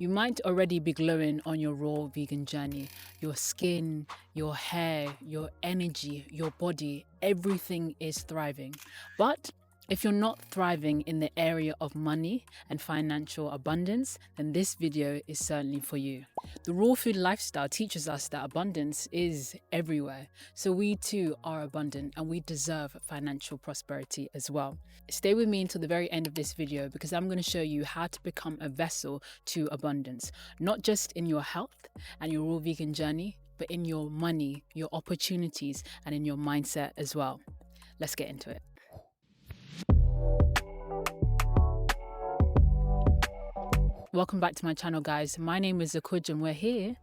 You might already be glowing on your raw vegan journey. Your skin, your hair, your energy, your body, everything is thriving. But if you're not thriving in the area of money and financial abundance, then this video is certainly for you. The raw food lifestyle teaches us that abundance is everywhere. So we too are abundant and we deserve financial prosperity as well. Stay with me until the very end of this video because I'm going to show you how to become a vessel to abundance, not just in your health and your raw vegan journey, but in your money, your opportunities, and in your mindset as well. Let's get into it. Welcome back to my channel, guys. My name is Zakuj and we're here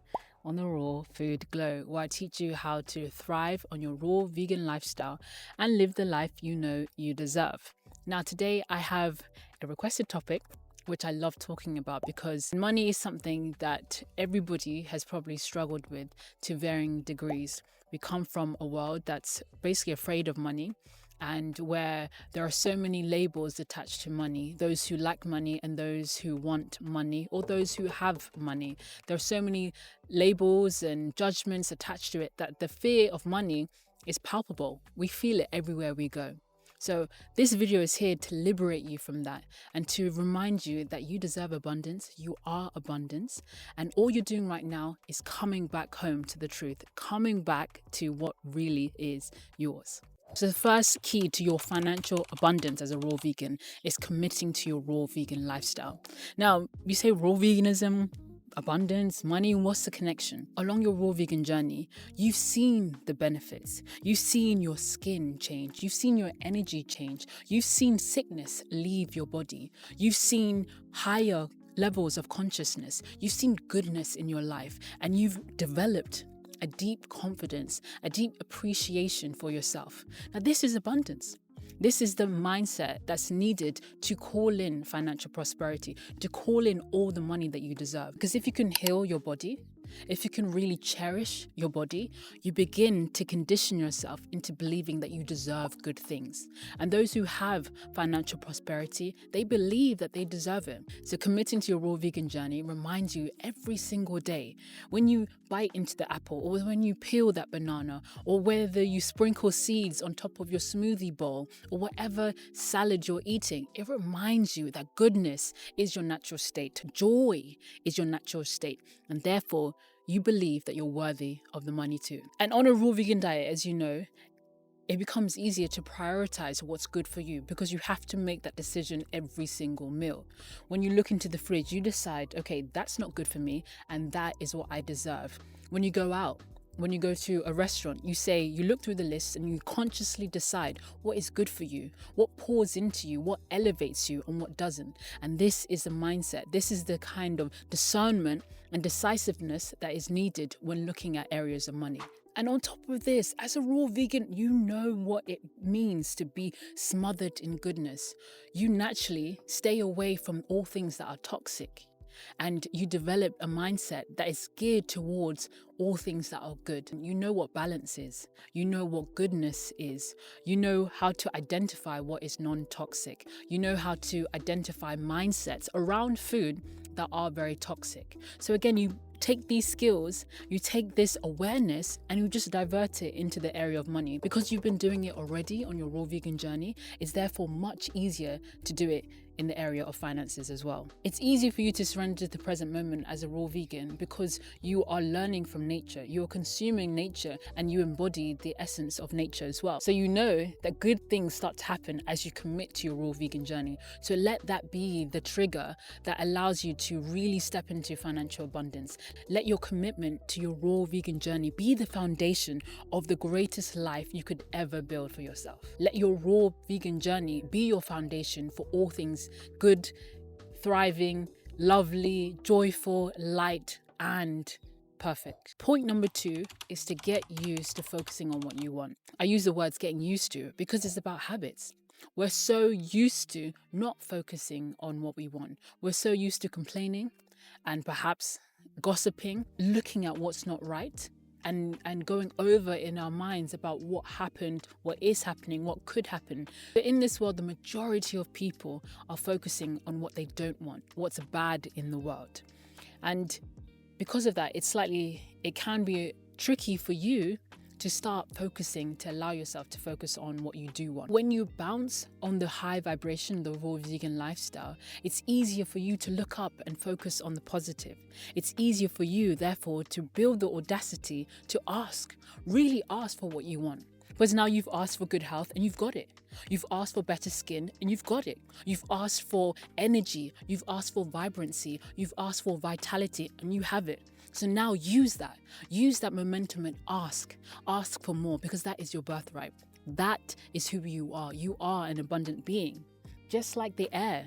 on the Raw Food Glow, where I teach you how to thrive on your raw vegan lifestyle and live the life you know you deserve. Now, today I have a requested topic which I love talking about because money is something that everybody has probably struggled with to varying degrees. We come from a world that's basically afraid of money, and where there are so many labels attached to money, those who lack money and those who want money, or those who have money. There are so many labels and judgments attached to it that the fear of money is palpable. We feel it everywhere we go. So this video is here to liberate you from that and to remind you that you deserve abundance, you are abundance, and all you're doing right now is coming back home to the truth, coming back to what really is yours. So the first key to your financial abundance as a raw vegan is committing to your raw vegan lifestyle. Now, you say raw veganism, abundance, money, what's the connection? Along your raw vegan journey, you've seen the benefits. You've seen your skin change. You've seen your energy change. You've seen sickness leave your body. You've seen higher levels of consciousness. You've seen goodness in your life, and you've developed a deep confidence, a deep appreciation for yourself. Now, this is abundance. This is the mindset that's needed to call in financial prosperity, to call in all the money that you deserve. Because if you can heal your body, if you can really cherish your body, you begin to condition yourself into believing that you deserve good things. And those who have financial prosperity, they believe that they deserve it. So committing to your raw vegan journey reminds you every single day, when you bite into the apple, or when you peel that banana, or whether you sprinkle seeds on top of your smoothie bowl, or whatever salad you're eating, it reminds you that goodness is your natural state, joy is your natural state, and therefore you believe that you're worthy of the money too. And on a raw vegan diet, as you know, it becomes easier to prioritize what's good for you because you have to make that decision every single meal. When you look into the fridge, you decide, okay, that's not good for me, and that is what I deserve. When you go out, when you go to a restaurant, you look through the list and you consciously decide what is good for you, what pours into you, what elevates you, and what doesn't. And this is the mindset. This is the kind of discernment and decisiveness that is needed when looking at areas of money. And on top of this, as a raw vegan, you know what it means to be smothered in goodness. You naturally stay away from all things that are toxic. And you develop a mindset that is geared towards all things that are good. You know what balance is. You know what goodness is. You know how to identify what is non-toxic. You know how to identify mindsets around food that are very toxic. So again, you take these skills, you take this awareness, and you just divert it into the area of money. Because you've been doing it already on your raw vegan journey, it's therefore much easier to do it in the area of finances as well. It's easy for you to surrender to the present moment as a raw vegan because you are learning from nature, you are consuming nature, and you embody the essence of nature as well. So you know that good things start to happen as you commit to your raw vegan journey. So let that be the trigger that allows you to really step into financial abundance. Let your commitment to your raw vegan journey be the foundation of the greatest life you could ever build for yourself. Let your raw vegan journey be your foundation for all things good, thriving, lovely, joyful, light, and perfect. Point number 2 is to get used to focusing on what you want. I use the words getting used to because it's about habits. We're so used to not focusing on what we want. We're so used to complaining and perhaps gossiping, looking at what's not right, and going over in our minds about what happened, what is happening, what could happen. But in this world, the majority of people are focusing on what they don't want, what's bad in the world. And because of that, it can be tricky for you to start focusing, to allow yourself to focus on what you do want. When you bounce on the high vibration, the raw vegan lifestyle, it's easier for you to look up and focus on the positive. It's easier for you, therefore, to build the audacity to really ask for what you want. Because now you've asked for good health and you've got it. You've asked for better skin and you've got it. You've asked for energy. You've asked for vibrancy. You've asked for vitality and you have it. So now use that. Use that momentum and ask. Ask for more, because that is your birthright. That is who you are. You are an abundant being. Just like the air,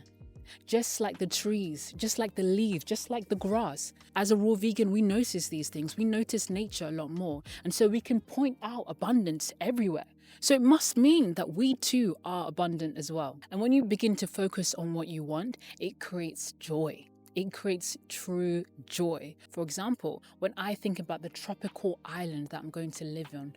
just like the trees, just like the leaves, just like the grass. As a raw vegan, we notice these things. We notice nature a lot more. And so we can point out abundance everywhere. So it must mean that we too are abundant as well. And when you begin to focus on what you want, it creates joy. It creates true joy. For example, when I think about the tropical island that I'm going to live on,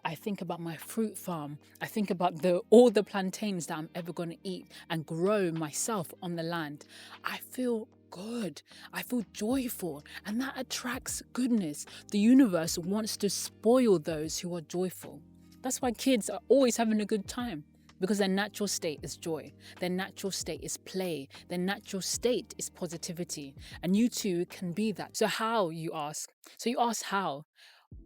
I think about my fruit farm. I think about all the plantains that I'm ever going to eat and grow myself on the land. I feel good. I feel joyful, and that attracts goodness. The universe wants to spoil those who are joyful. That's why kids are always having a good time. Because their natural state is joy. Their natural state is play. Their natural state is positivity. And you too can be that. So how, you ask? So you ask how?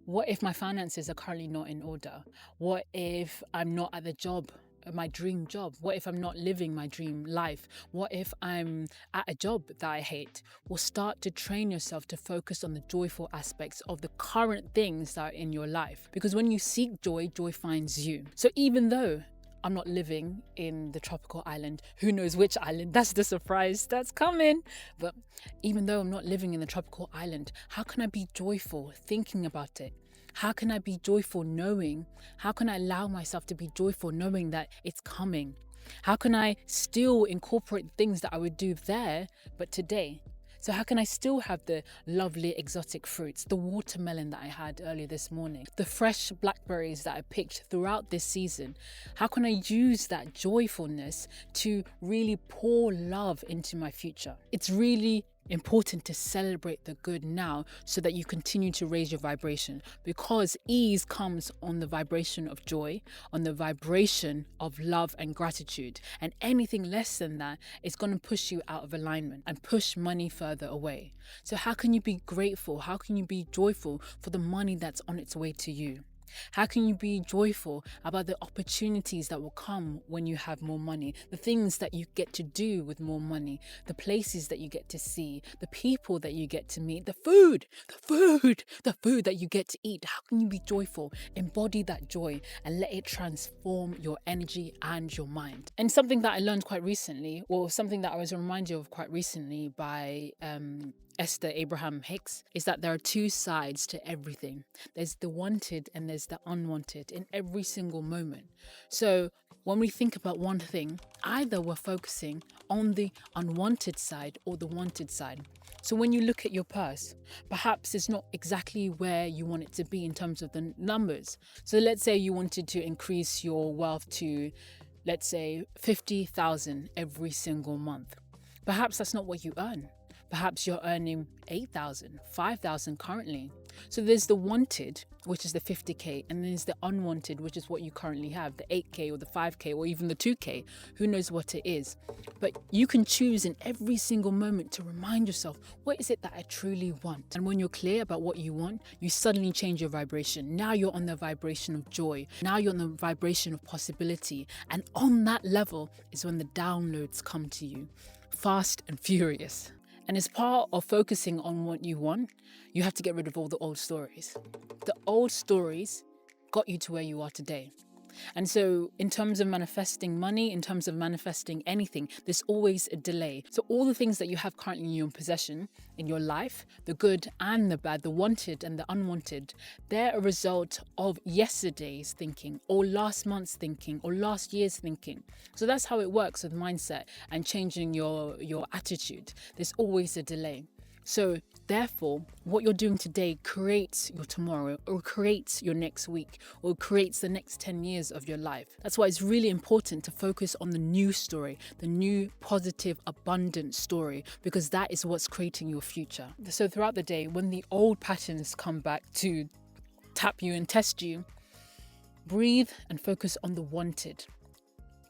What if my finances are currently not in order? What if I'm not at the job, my dream job? What if I'm not living my dream life? What if I'm at a job that I hate? Well, start to train yourself to focus on the joyful aspects of the current things that are in your life. Because when you seek joy, joy finds you. So even though I'm not living in the tropical island, who knows which island? That's the surprise that's coming. But even though I'm not living in the tropical island, how can I be joyful thinking about it? How can I be joyful knowing? How can I allow myself to be joyful knowing that it's coming? How can I still incorporate things that I would do there, but today? So how can I still have the lovely exotic fruits, the watermelon that I had earlier this morning, the fresh blackberries that I picked throughout this season? How can I use that joyfulness to really pour love into my future? It's really important to celebrate the good now so that you continue to raise your vibration, because ease comes on the vibration of joy, on the vibration of love and gratitude, and anything less than that is going to push you out of alignment and push money further away. So how can you be grateful? How can you be joyful for the money that's on its way to you? How can you be joyful about the opportunities that will come when you have more money, the things that you get to do with more money, the places that you get to see, the people that you get to meet, the food that you get to eat? How can you be joyful? Embody that joy and let it transform your energy and your mind. And something that I learned quite recently, or something that I was reminded of quite recently by Esther Abraham Hicks, is that there are two sides to everything. There's the wanted and there's the unwanted in every single moment. So when we think about one thing, either we're focusing on the unwanted side or the wanted side. So when you look at your purse, perhaps it's not exactly where you want it to be in terms of the numbers. So let's say you wanted to increase your wealth to, let's say, 50,000 every single month. Perhaps that's not what you earn. Perhaps you're earning 8,000, 5,000 currently. So there's the wanted, which is the 50K, and there's the unwanted, which is what you currently have, the 8K or the 5K or even the 2K. Who knows what it is? But you can choose in every single moment to remind yourself, what is it that I truly want? And when you're clear about what you want, you suddenly change your vibration. Now you're on the vibration of joy. Now you're on the vibration of possibility. And on that level is when the downloads come to you, fast and furious. And as part of focusing on what you want, you have to get rid of all the old stories. The old stories got you to where you are today. And so in terms of manifesting money, in terms of manifesting anything, there's always a delay. So all the things that you have currently in your possession, in your life, the good and the bad, the wanted and the unwanted, they're a result of yesterday's thinking or last month's thinking or last year's thinking. So that's how it works with mindset and changing your attitude. There's always a delay. So Therefore, what you're doing today creates your tomorrow, or creates your next week, or creates the next 10 years of your life. That's why it's really important to focus on the new story, the new, positive, abundant story, because that is what's creating your future. So throughout the day, when the old patterns come back to tap you and test you, breathe and focus on the wanted.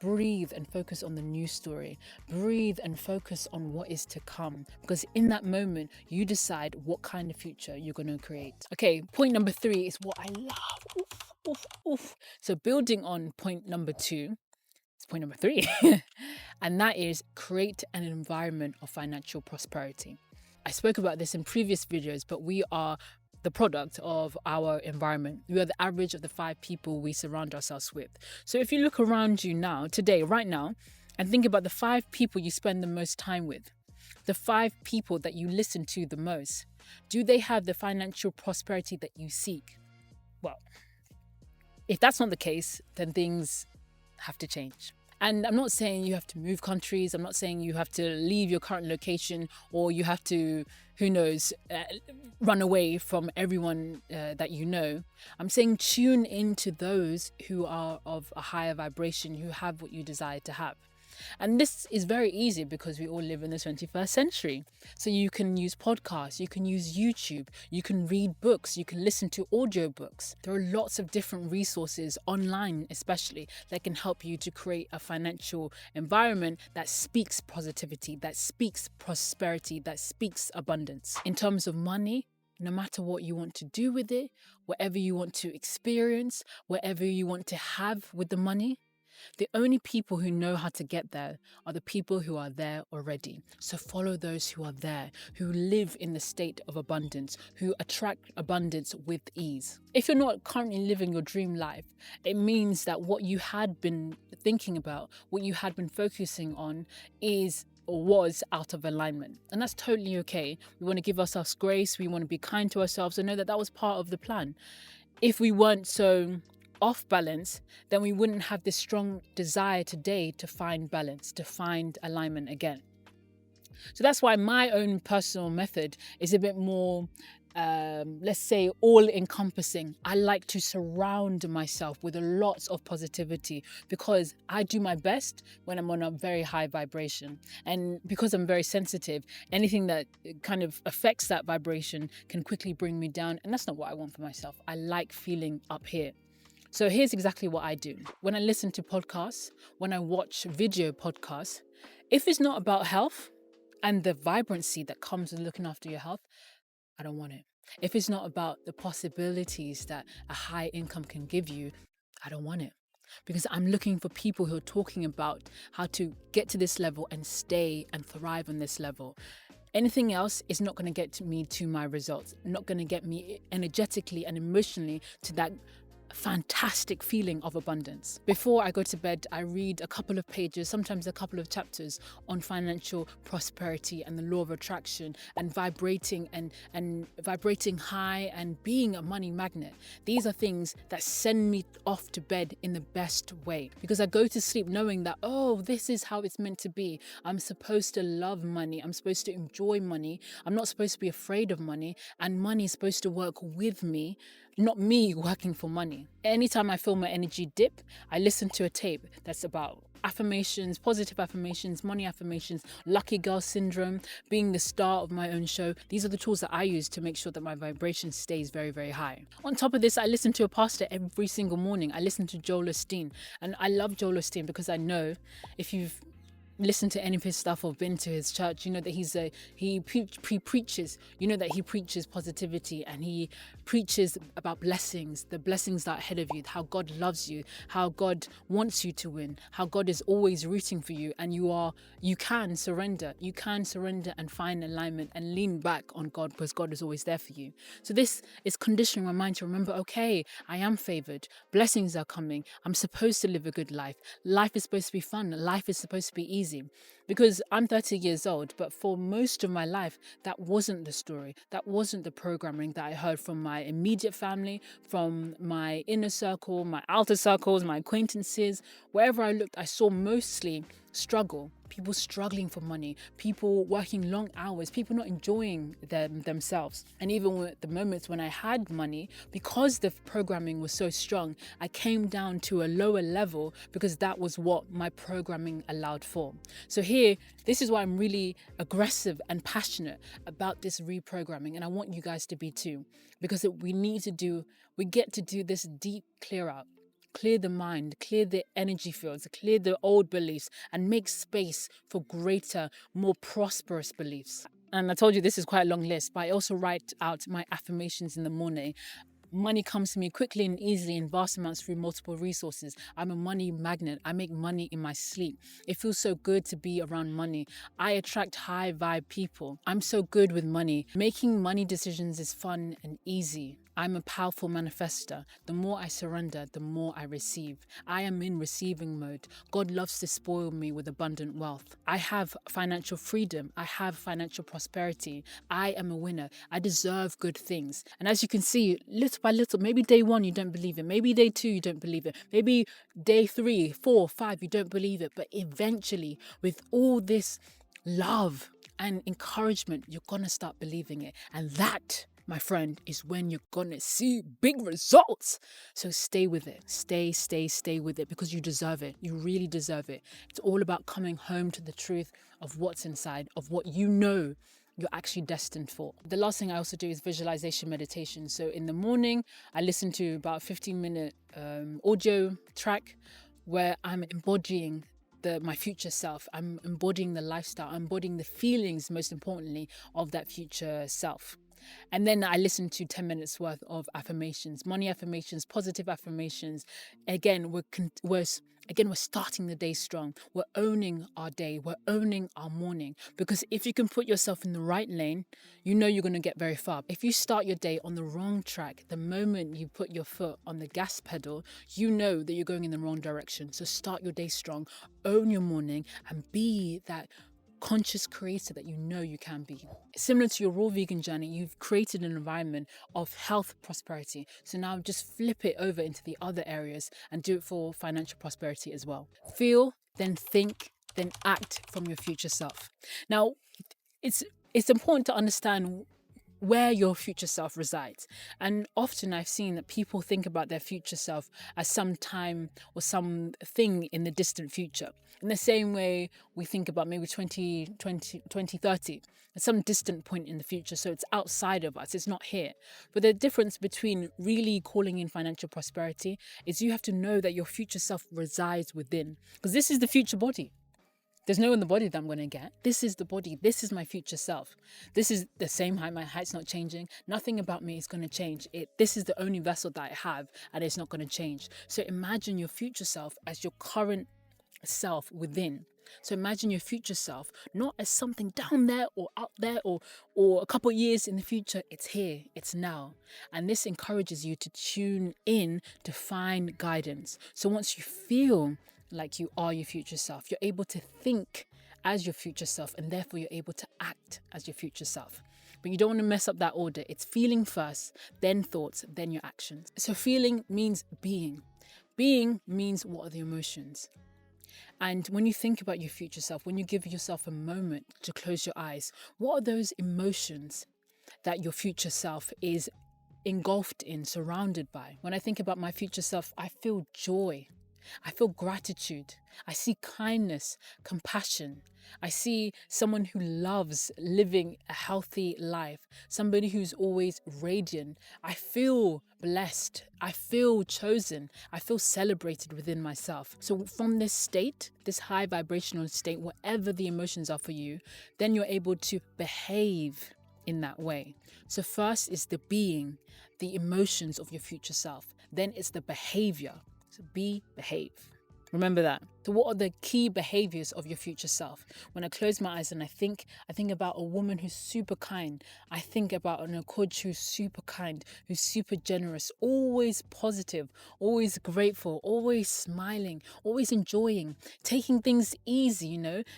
Breathe and focus on the new story. Breathe and focus on what is to come. Because in that moment, you decide what kind of future you're going to create. Okay, point number 3 is what I love. Oof. So building on point number 2, it's point number 3. And that is create an environment of financial prosperity. I spoke about this in previous videos, but we are the product of our environment. We are the average of the 5 people we surround ourselves with. So if you look around you now, today, right now, and think about the 5 people you spend the most time with, the 5 people that you listen to the most, do they have the financial prosperity that you seek? Well, if that's not the case, then things have to change. And I'm not saying you have to move countries. I'm not saying you have to leave your current location, or you have to, who knows, run away from everyone that you know. I'm saying tune into those who are of a higher vibration, who have what you desire to have. And this is very easy because we all live in the 21st century. So you can use podcasts, you can use YouTube, you can read books, you can listen to audiobooks. There are lots of different resources online, especially, that can help you to create a financial environment that speaks positivity, that speaks prosperity, that speaks abundance. In terms of money, no matter what you want to do with it, whatever you want to experience, whatever you want to have with the money, the only people who know how to get there are the people who are there already. So follow those who are there, who live in the state of abundance, who attract abundance with ease. If you're not currently living your dream life, it means that what you had been thinking about, what you had been focusing on is or was out of alignment. And that's totally okay. We want to give ourselves grace. We want to be kind to ourselves and know that that was part of the plan. If we weren't so off balance, then we wouldn't have this strong desire today to find balance, to find alignment again. So that's why my own personal method is a bit more, let's say, all-encompassing. I like to surround myself with lots of positivity because I do my best when I'm on a very high vibration. And because I'm very sensitive, anything that kind of affects that vibration can quickly bring me down. And that's not what I want for myself. I like feeling up here. So here's exactly what I do. When I listen to podcasts, when I watch video podcasts, if it's not about health and the vibrancy that comes with looking after your health, I don't want it. If it's not about the possibilities that a high income can give you, I don't want it. Because I'm looking for people who are talking about how to get to this level and stay and thrive on this level. Anything else is not going to get me to my results, not going to get me energetically and emotionally to that fantastic feeling of abundance. Before I go to bed, I read a couple of pages, sometimes a couple of chapters on financial prosperity and the law of attraction and vibrating and vibrating high and being a money magnet. These are things that send me off to bed in the best way because I go to sleep knowing that, oh, this is how it's meant to be. I'm supposed to love money. I'm supposed to enjoy money. I'm not supposed to be afraid of money, and money is supposed to work with me, not me working for money. Anytime I feel my energy dip, I listen to a tape that's about affirmations, positive affirmations, money affirmations, lucky girl syndrome, being the star of my own show. These are the tools that I use to make sure that my vibration stays very, very high. On top of this, I listen to a pastor every single morning. I listen to Joel Osteen, and I love Joel Osteen because I know if you've listened to any of his stuff or been to his church, you know that he preaches, you know that he preaches positivity and he preaches about blessings, the blessings that are ahead of you, how God loves you, how God wants you to win, how God is always rooting for you, and you can surrender and find alignment and lean back on God because God is always there for you. So this is conditioning my mind to remember, okay, I am favored, blessings are coming, I'm supposed to live a good life, life is supposed to be fun, life is supposed to be easy. Because I'm 30 years old, but for most of my life, that wasn't the story. That wasn't the programming that I heard from my immediate family, from my inner circle, my outer circles, my acquaintances. Wherever I looked, I saw mostly struggle, people struggling for money, people working long hours, people not enjoying themselves. And even with the moments when I had money, because the programming was so strong, I came down to a lower level because that was what my programming allowed for. So here, this is why I'm really aggressive and passionate about this reprogramming, and I want you guys to be too, because we get to do this deep clear out. Clear the mind, clear the energy fields, clear the old beliefs, and make space for greater, more prosperous beliefs. And I told you this is quite a long list, but I also write out my affirmations in the morning. Money comes to me quickly and easily in vast amounts through multiple resources. I'm a money magnet. I make money in my sleep. It feels so good to be around money. I attract high vibe people. I'm so good with money. Making money decisions is fun and easy. I'm a powerful manifester. The more I surrender, the more I receive. I am in receiving mode. God loves to spoil me with abundant wealth. I have financial freedom. I have financial prosperity. I am a winner. I deserve good things. And as you can see, little by little, maybe day 1 you don't believe it. Maybe day 2 you don't believe it. Maybe day 3, 4, 5 you don't believe it. But eventually, with all this love and encouragement, you're gonna start believing it. And that, my friend, is when you're gonna see big results. So stay with it. Stay with it, because you deserve it. You really deserve it. It's all about coming home to the truth of what's inside, of what you know you're actually destined for. The last thing I also do is visualization meditation. So in the morning, I listen to about a 15-minute audio track where I'm embodying my future self. I'm embodying the lifestyle. I'm embodying the feelings, most importantly, of that future self. And then I listen to 10 minutes worth of affirmations, money affirmations, positive affirmations. Again, we're starting the day strong. We're owning our day. We're owning our morning. Because if you can put yourself in the right lane, you know you're going to get very far. If you start your day on the wrong track, the moment you put your foot on the gas pedal, you know that you're going in the wrong direction. So start your day strong, own your morning, and be that conscious creator that you know you can be. Similar to your raw vegan journey, you've created an environment of health prosperity. So now just flip it over into the other areas and do it for financial prosperity as well. Feel, then think, then act from your future self. Now, it's important to understand where your future self resides. And often I've seen that people think about their future self as some time or something in the distant future. In the same way we think about maybe 2030, at some distant point in the future. So it's outside of us, it's not here. But the difference between really calling in financial prosperity is you have to know that your future self resides within. Because this is the future body. There's no other body that I'm going to get. This is the body. This is my future self. This is the same height. My height's not changing. Nothing about me is going to change. This is the only vessel that I have, and it's not going to change. So imagine your future self as your current self within. So imagine your future self not as something down there or up there or a couple of years in the future. It's here. It's now. And this encourages you to tune in to find guidance. So once you feel like you are your future self, you're able to think as your future self, and therefore you're able to act as your future self. But you don't want to mess up that order. It's feeling first, then thoughts, then your actions. So feeling means being. Being means what are the emotions? And when you think about your future self, when you give yourself a moment to close your eyes, what are those emotions that your future self is engulfed in, surrounded by? When I think about my future self, I feel joy. I feel gratitude. I see kindness, compassion. I see someone who loves living a healthy life, somebody who's always radiant. I feel blessed. I feel chosen. I feel celebrated within myself. So from this state, this high vibrational state, whatever the emotions are for you, then you're able to behave in that way. So first is the being, the emotions of your future self. Then it's the behavior. So behave. Remember that. So what are the key behaviors of your future self? When I close my eyes and I think about a woman who's super kind. I think about an coach who's super kind, who's super generous, always positive, always grateful, always smiling, always enjoying, taking things easy,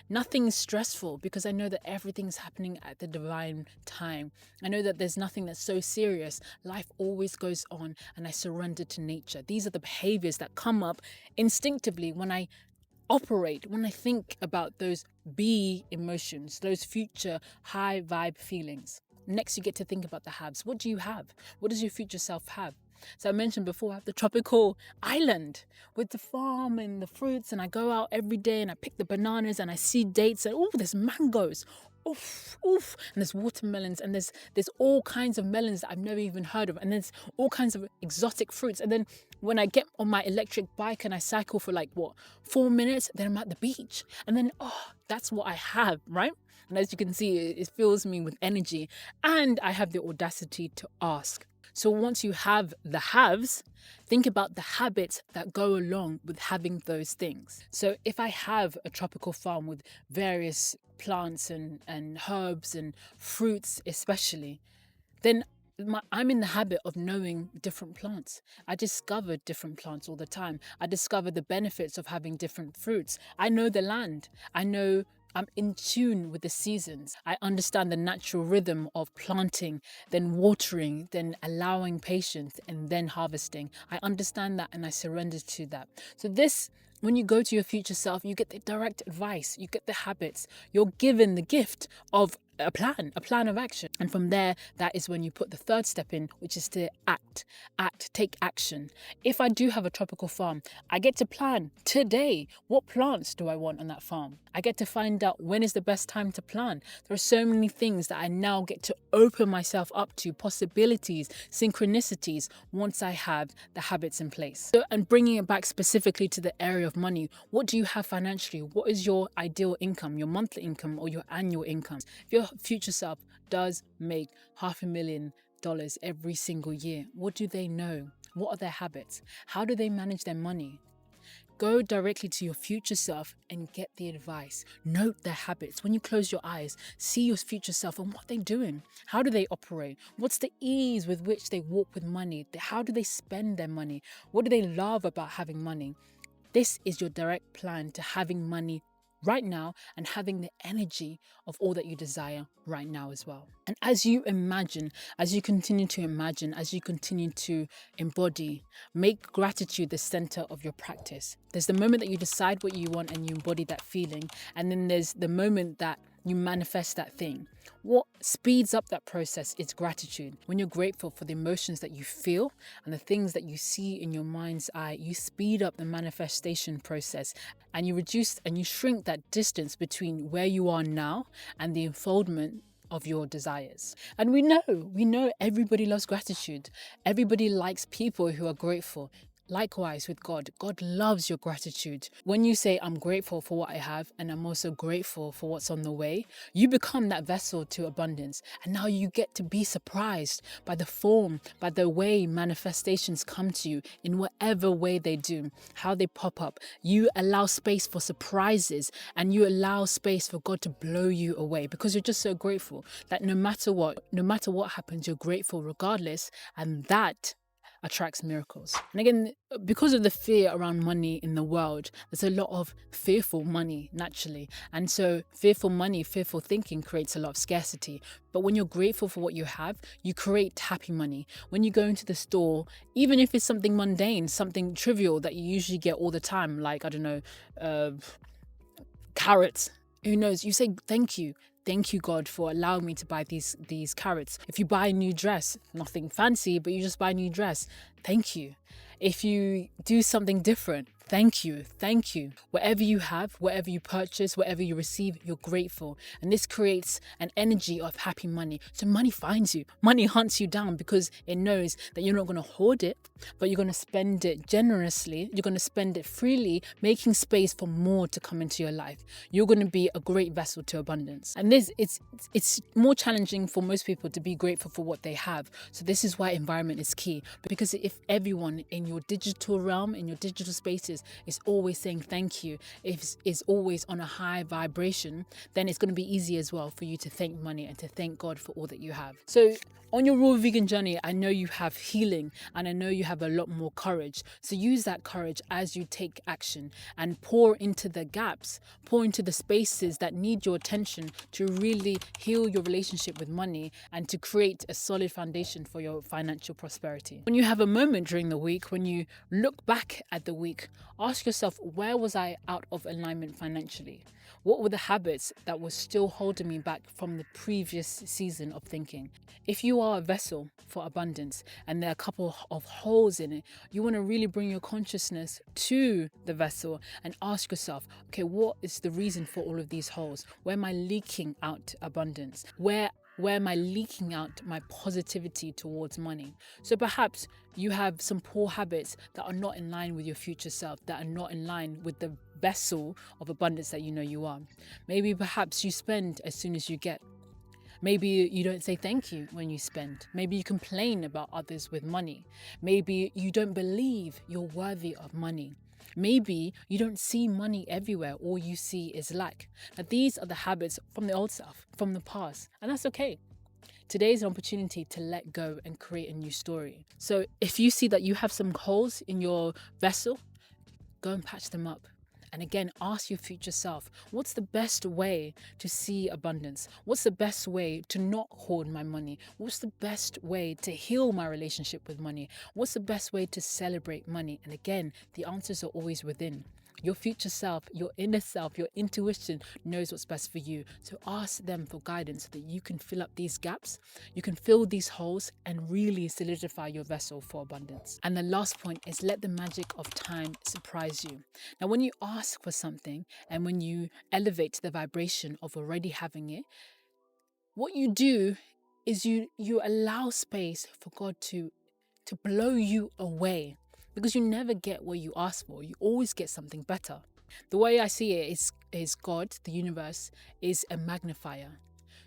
nothing stressful, because I know that everything's happening at the divine time. I know that there's nothing that's so serious. Life always goes on, and I surrender to nature. These are the behaviors that come up instinctively when I operate, when I think about those B emotions, those future high vibe feelings. Next, you get to think about the haves. What do you have? What does your future self have? So I mentioned before, I have the tropical island with the farm and the fruits, and I go out every day and I pick the bananas and I see dates and there's mangoes. Oof, oof. And there's watermelons, and there's all kinds of melons that I've never even heard of, and there's all kinds of exotic fruits. And then when I get on my electric bike and I cycle for 4 minutes, then I'm at the beach, and then that's what I have, right? And as you can see, it fills me with energy, and I have the audacity to ask. So once you have the haves, think about the habits that go along with having those things. So if I have a tropical farm with various plants and herbs and fruits especially, then I'm in the habit of knowing different plants. I discover different plants all the time. I discover the benefits of having different fruits. I know the land. I'm in tune with the seasons. I understand the natural rhythm of planting, then watering, then allowing patience, and then harvesting. I understand that, and I surrender to that. So when you go to your future self, you get the direct advice, you get the habits, you're given the gift of a plan of action. And from there, that is when you put the third step in, which is to act, take action. If I do have a tropical farm, I get to plan today, what plants do I want on that farm? I get to find out when is the best time to plant. There are so many things that I now get to open myself up to, possibilities, synchronicities, once I have the habits in place. So, and bringing it back specifically to the area of money, what do you have financially? What is your ideal income, your monthly income or your annual income? If your future self does make $500,000 every single year, what do they know? What are their habits? How do they manage their money? Go directly to your future self and get the advice. Note their habits. When you close your eyes, see your future self and what they're doing. How do they operate? What's the ease with which they walk with money? How do they spend their money? What do they love about having money? This is your direct plan to having money right now and having the energy of all that you desire right now as well. And as you imagine, as you continue to imagine, as you continue to embody, make gratitude the center of your practice. There's the moment that you decide what you want and you embody that feeling. And then there's the moment that you manifest that thing. What speeds up that process is gratitude. When you're grateful for the emotions that you feel and the things that you see in your mind's eye, you speed up the manifestation process, and you reduce and you shrink that distance between where you are now and the unfoldment of your desires. And we know everybody loves gratitude. Everybody likes people who are grateful. Likewise with God, God loves your gratitude. When you say, I'm grateful for what I have and I'm also grateful for what's on the way, you become that vessel to abundance. And now you get to be surprised by the form, by the way manifestations come to you in whatever way they do, how they pop up. You allow space for surprises and you allow space for God to blow you away because you're just so grateful that no matter what happens, you're grateful regardless. And that attracts miracles. And again, because of the fear around money in the world, there's a lot of fearful money naturally. And so fearful money, fearful thinking creates a lot of scarcity. But when you're grateful for what you have, you create happy money. When you go into the store, even if it's something mundane, something trivial that you usually get all the time, like, I don't know, carrots, who knows, you say thank you. Thank you, God, for allowing me to buy these carrots. If you buy a new dress, nothing fancy, but you just buy a new dress, thank you. If you do something different, thank you. Whatever you have, whatever you purchase, whatever you receive, you're grateful. And this creates an energy of happy money. So money finds you. Money hunts you down because it knows that you're not going to hoard it, but you're going to spend it generously. You're going to spend it freely, making space for more to come into your life. You're going to be a great vessel to abundance. And it's more challenging for most people to be grateful for what they have. So this is why environment is key. Because if everyone in your digital realm, in your digital spaces, conscious, is always saying thank you, is always on a high vibration, then it's going to be easy as well for you to thank money and to thank God for all that you have. So on your raw vegan journey, I know you have healing and I know you have a lot more courage. So use that courage as you take action and pour into the gaps, pour into the spaces that need your attention to really heal your relationship with money and to create a solid foundation for your financial prosperity. When you have a moment during the week, when you look back at the week, ask yourself, where was I out of alignment financially? What were the habits that were still holding me back from the previous season of thinking? If you are a vessel for abundance and there are a couple of holes in it, you want to really bring your consciousness to the vessel and ask yourself, okay, what is the reason for all of these holes? Where am I leaking out abundance? Where am I leaking out my positivity towards money? So perhaps you have some poor habits that are not in line with your future self, that are not in line with the vessel of abundance that you know you are. Maybe perhaps you spend as soon as you get. Maybe you don't say thank you when you spend. Maybe you complain about others with money. Maybe you don't believe you're worthy of money. Maybe you don't see money everywhere. All you see is lack. Now, these are the habits from the old self, from the past, and that's okay. Today is an opportunity to let go and create a new story. So if you see that you have some holes in your vessel, go and patch them up. And again, ask your future self, what's the best way to see abundance? What's the best way to not hoard my money? What's the best way to heal my relationship with money? What's the best way to celebrate money? And again, the answers are always within. Your future self, your inner self, your intuition knows what's best for you. So ask them for guidance so that you can fill up these gaps, you can fill these holes and really solidify your vessel for abundance. And the last point is let the magic of time surprise you. Now, when you ask for something and when you elevate to the vibration of already having it, what you do is you allow space for God to blow you away. Because you never get what you ask for. You always get something better. The way I see it is God, the universe, is a magnifier.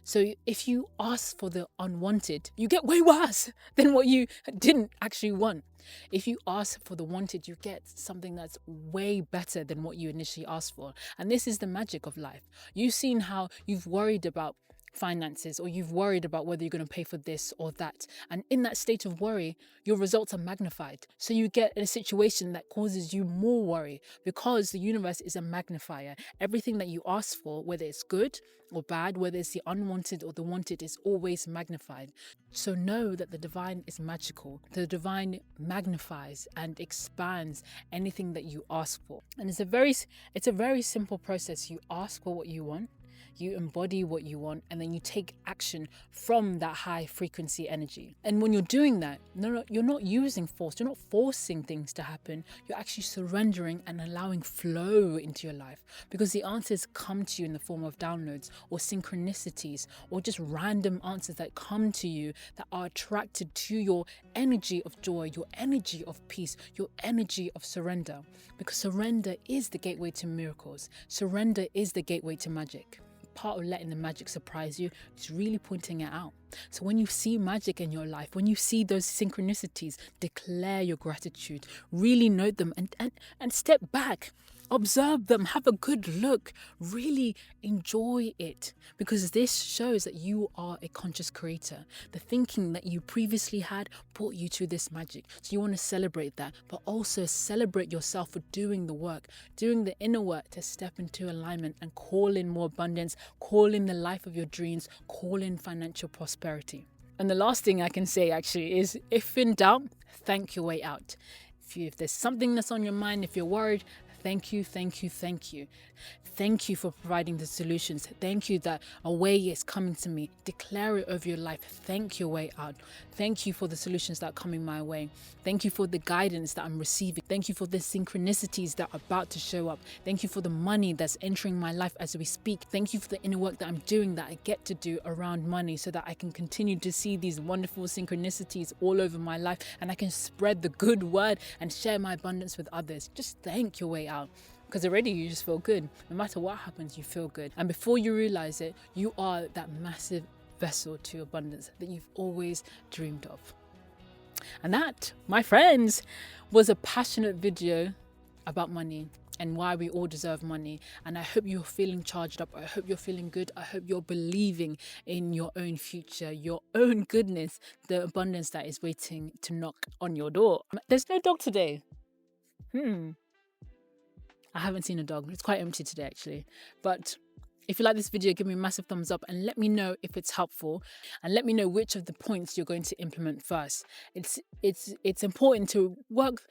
So if you ask for the unwanted, you get way worse than what you didn't actually want. If you ask for the wanted, you get something that's way better than what you initially asked for. And this is the magic of life. You've seen how you've worried about finances, or you've worried about whether you're going to pay for this or that, and in that state of worry your results are magnified, so you get a situation that causes you more worry because the universe is a magnifier. Everything that you ask for, whether it's good or bad, whether it's the unwanted or the wanted, is always magnified. So know that the divine is magical. The divine magnifies and expands anything that you ask for, and it's a very simple process. You ask for what you want, you embody what you want, and then you take action from that high frequency energy. And when you're doing that, you're not using force, you're not forcing things to happen, you're actually surrendering and allowing flow into your life, because the answers come to you in the form of downloads or synchronicities or just random answers that come to you that are attracted to your energy of joy, your energy of peace, your energy of surrender. Because surrender is the gateway to miracles. Surrender is the gateway to magic. Part of letting the magic surprise you is really pointing it out. So when you see magic in your life, when you see those synchronicities, declare your gratitude, really note them and step back. Observe them, have a good look, really enjoy it, because this shows that you are a conscious creator. The thinking that you previously had brought you to this magic. So you want to celebrate that, but also celebrate yourself for doing the work, doing the inner work to step into alignment and call in more abundance, call in the life of your dreams, call in financial prosperity. And the last thing I can say actually is, if in doubt, thank your way out. If there's something that's on your mind, if you're worried, thank you, thank you, thank you. Thank you for providing the solutions. Thank you that a way is coming to me. Declare it over your life. Thank your way out. Thank you for the solutions that are coming my way. Thank you for the guidance that I'm receiving. Thank you for the synchronicities that are about to show up. Thank you for the money that's entering my life as we speak. Thank you for the inner work that I'm doing, that I get to do around money, so that I can continue to see these wonderful synchronicities all over my life, and I can spread the good word and share my abundance with others. Just thank your way out. Because already you just feel good. No matter what happens, you feel good. And before you realize it, you are that massive vessel to abundance that you've always dreamed of. And that, my friends, was a passionate video about money and why we all deserve money. And I hope you're feeling charged up. I hope you're feeling good. I hope you're believing in your own future, your own goodness, the abundance that is waiting to knock on your door. There's no dog today. I haven't seen a dog. It's quite empty today, actually. But if you like this video, give me a massive thumbs up and let me know if it's helpful, and let me know which of the points you're going to implement first. It's important to work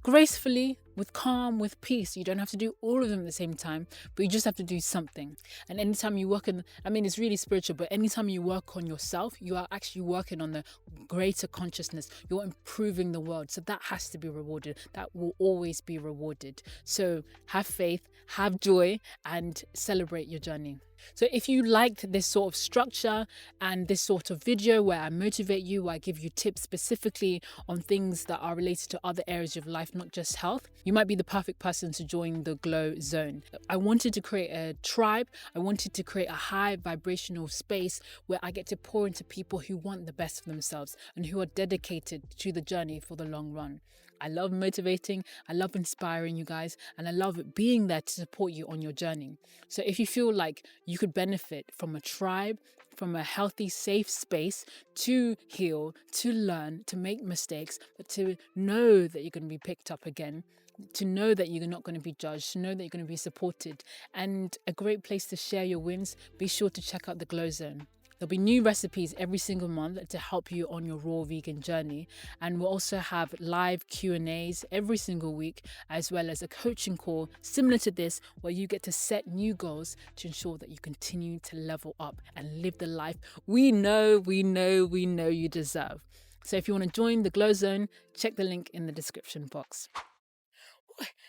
gracefully, with calm, with peace. You don't have to do all of them at the same time, but you just have to do something. And anytime you work on, I mean, it's really spiritual, but anytime you work on yourself, you are actually working on the greater consciousness. You're improving the world. So that has to be rewarded. That will always be rewarded. So have faith, have joy, and celebrate your journey. So if you liked this sort of structure and this sort of video where I motivate you, where I give you tips specifically on things that are related to other areas of life, not just health, you might be the perfect person to join the Glow Zone. I wanted to create a tribe. I wanted to create a high vibrational space where I get to pour into people who want the best for themselves and who are dedicated to the journey for the long run. I love motivating, I love inspiring you guys, and I love being there to support you on your journey. So if you feel like you could benefit from a tribe, from a healthy, safe space to heal, to learn, to make mistakes, but to know that you're going to be picked up again, to know that you're not going to be judged, to know that you're going to be supported, and a great place to share your wins, be sure to check out the Glow Zone. There'll be new recipes every single month to help you on your raw vegan journey. And we'll also have live Q&As every single week, as well as a coaching call similar to this, where you get to set new goals to ensure that you continue to level up and live the life we know you deserve. So if you want to join the Glow Zone, check the link in the description box.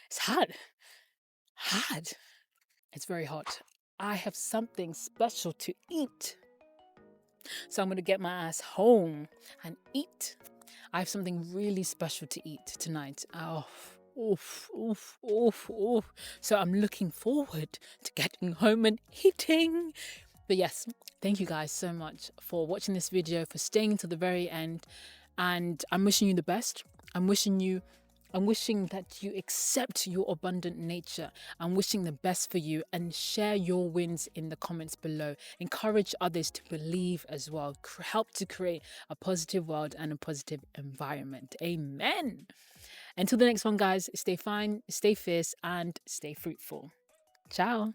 It's hot. Hot. It's very hot. I have something special to eat. So I'm going to get my ass home and eat. I have something really special to eat tonight. Oh, oof, oof, oof, oof. So I'm looking forward to getting home and eating. But yes, thank you guys so much for watching this video, for staying to the very end. And I'm wishing you the best. I'm wishing that you accept your abundant nature. I'm wishing the best for you, and share your wins in the comments below. Encourage others to believe as well. Help to create a positive world and a positive environment. Amen. Until the next one, guys, stay fine, stay fierce, and stay fruitful. Ciao.